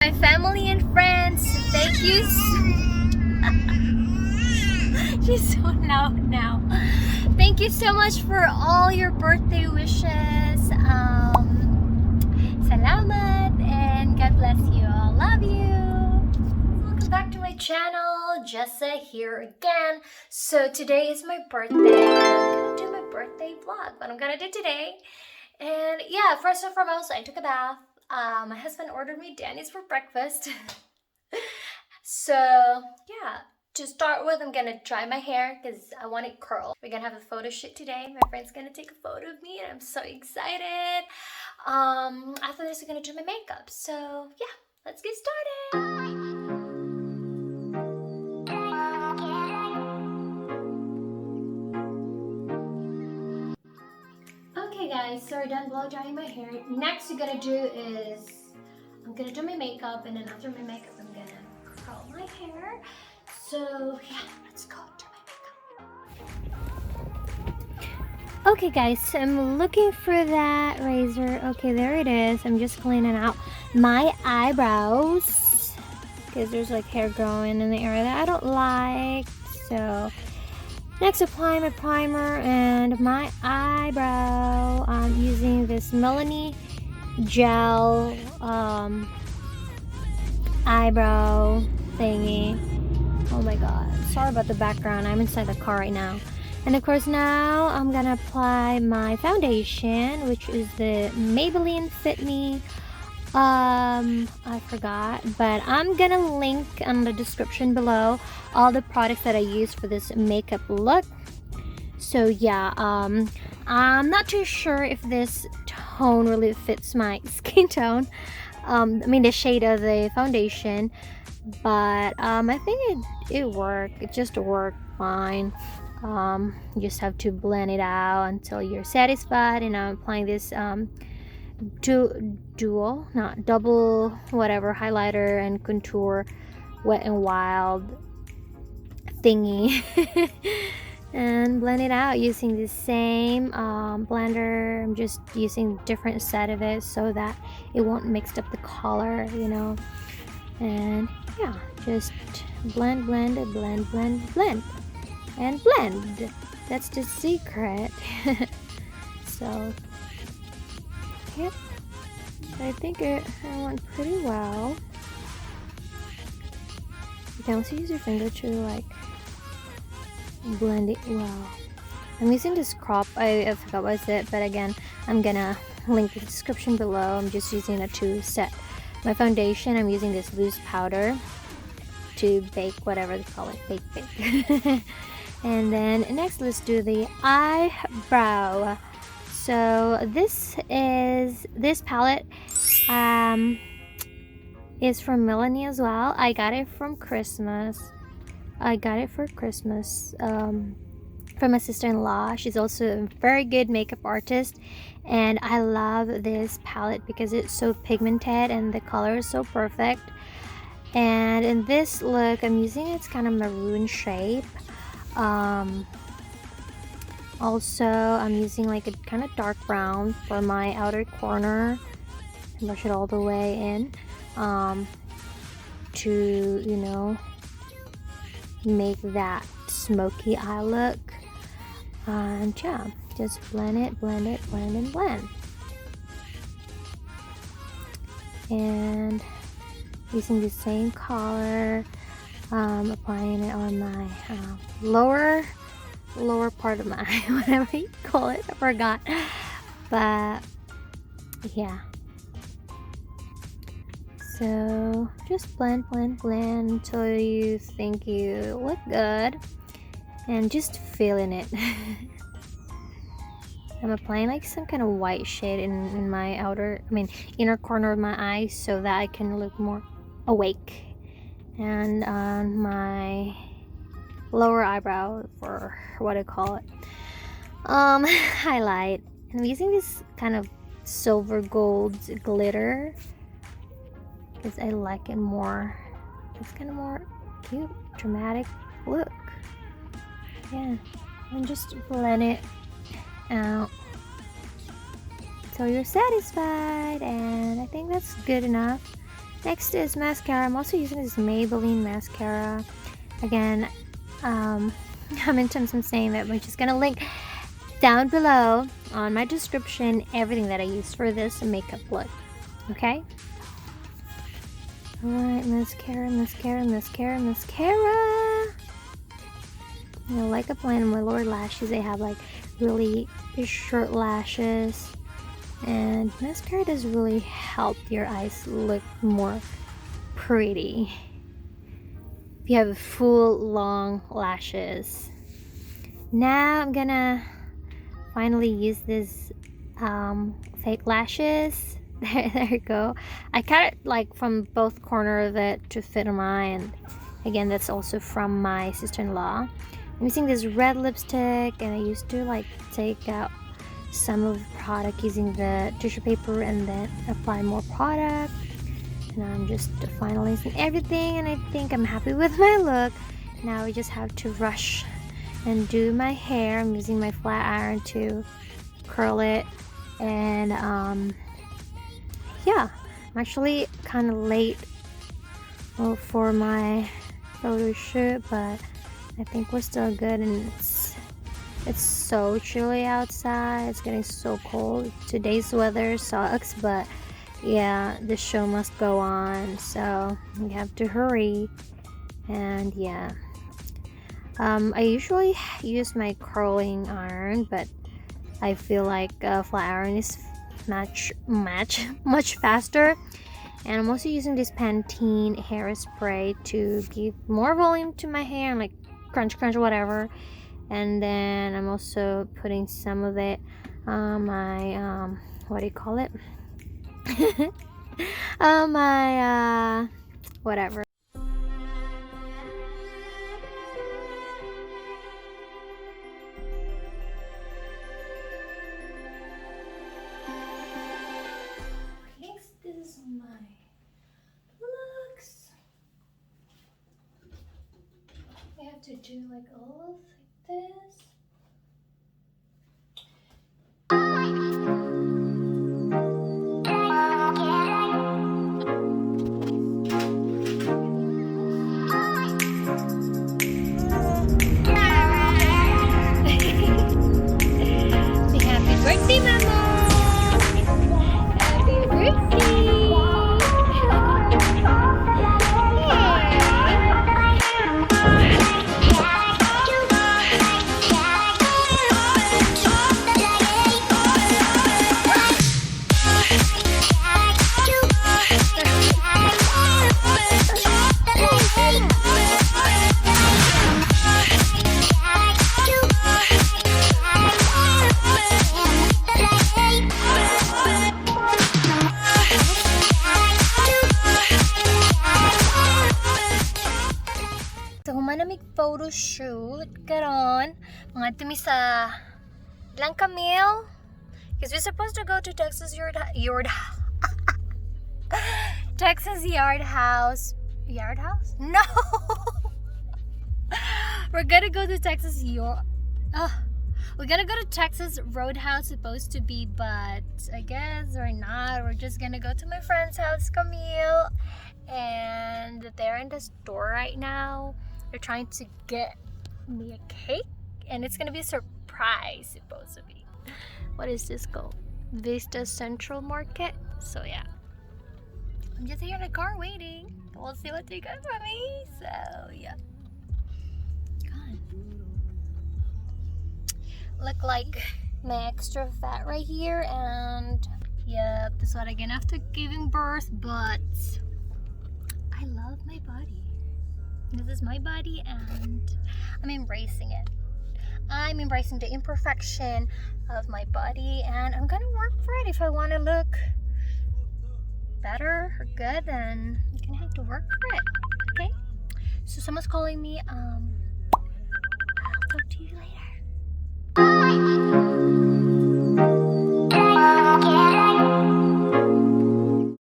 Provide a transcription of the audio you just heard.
My family and friends, thank you. She's so loud now. Thank you so much for all your birthday wishes. Salamat and God bless you all. Love you. Welcome back to my channel. Jessa here again. So today is my birthday. I'm gonna do my birthday vlog. What I'm gonna do today. And yeah, first and foremost, I took a bath. My husband ordered me Danny's for breakfast. So yeah, to start with, I'm gonna dry my hair because I want it curled. We're gonna have a photo shoot today. My friend's gonna take a photo of me and I'm so excited. After this, we're gonna do my makeup. So yeah, let's get started. Okay guys, so we're done blow drying my hair. Next we're gonna do is, I'm gonna do my makeup, and then after my makeup I'm gonna curl my hair. So yeah, let's go do my makeup. Okay guys, so I'm looking for that razor. Okay, there it is. I'm just cleaning out my eyebrows because there's like hair growing in the area that I don't like. So next, apply my primer and my eyebrow. I'm using this Melanie gel eyebrow thingy. Oh my god, sorry about the background. I'm inside the car right now. And of course now I'm gonna apply my foundation, which is the Maybelline Fit Me. I forgot, but I'm gonna link in the description below all the products that I use for this makeup look. So yeah, I'm not too sure if this tone really fits my skin tone. I mean the shade of the foundation, but I think it worked. It just worked fine. You just have to blend it out until you're satisfied. And I'm applying this double whatever highlighter and contour Wet n Wild thingy and blend it out using the same blender. I'm just using different set of it so that it won't mix up the color, you know. And yeah, just blend and blend. That's the secret. So yep, I think it went pretty well. You can also use your finger to like blend it well. I'm using this crop, I forgot what it, but again, I'm gonna link the description below. I'm just using it to set my foundation. I'm using this loose powder to bake whatever they call it, bake. And then next, let's do the eyebrow. So this palette is from Melanie as well. I got it from Christmas. I got it for Christmas from my sister-in-law. She's also a very good makeup artist, and I love this palette because it's so pigmented and the color is so perfect. And in this look, I'm using it's kind of maroon shape. Also, I'm using like a kind of dark brown for my outer corner. Brush it all the way in to, you know, make that smoky eye look. And yeah, just blend and blend. And using the same color, applying it on my lower part of my eye, whatever you call it, I forgot. But yeah, so just blend until you think you look good, and just feeling it. I'm applying like some kind of white shade in my inner corner of my eye so that I can look more awake, and on my lower eyebrow, for what I call it, highlight. I'm using this kind of silver gold glitter because I like it more. It's kind of more cute, dramatic look. Yeah, and just blend it out till you're satisfied, and I think that's good enough. Next is mascara. I'm also using this Maybelline mascara. Again, how many times I'm saying that, I'm just gonna link down below on my description everything that I use for this makeup look. Okay? Alright, mascara. You know, like applying my lower lashes, they have like really short lashes. And mascara does really help your eyes look more pretty if you have full long lashes. Now I'm gonna finally use this fake lashes. There you go. I cut it like from both corners of it to fit on mine. Again, that's also from my sister-in-law. I'm using this red lipstick, and I used to like take out some of the product using the tissue paper and then apply more product. And I'm just finalizing everything, and I think I'm happy with my look. Now we just have to rush and do my hair. I'm using my flat iron to curl it, and yeah, I'm actually kind of late for my photo shoot, but I think we're still good. And it's so chilly outside. It's getting so cold. Today's weather sucks, but yeah, the show must go on, so we have to hurry. And yeah, I usually use my curling iron, but I feel like flat iron is much faster. And I'm also using this Pantene hairspray to give more volume to my hair, and like crunch whatever. And then I'm also putting some of it on my what do you call it? My whatever. Next is my looks. I have to do like all of this. Happy birthday, Mama! Happy birthday! So, humana mig photo shoot karon mga tumi sa ilang Camille, because we're supposed to go to Texas Texas Yard House. No. We're gonna go to Texas we're gonna go to Texas Roadhouse, supposed to be, but I guess we're not. We're just gonna go to my friend's house, Camille, and they're in the store right now. They're trying to get me a cake, and it's gonna be a surprise, supposed to be. What is this called? Vista Central Market. So yeah, I'm just here in the car waiting. We'll see what they got for me. So yeah. Look like my extra fat right here, and yep, that's what I get after giving birth. But I love my body. This is my body, and I'm embracing it. I'm embracing the imperfection of my body, and I'm gonna work for it. If I want to look better or good, then I'm gonna have to work for it. Okay, so someone's calling me. I'll talk to you later.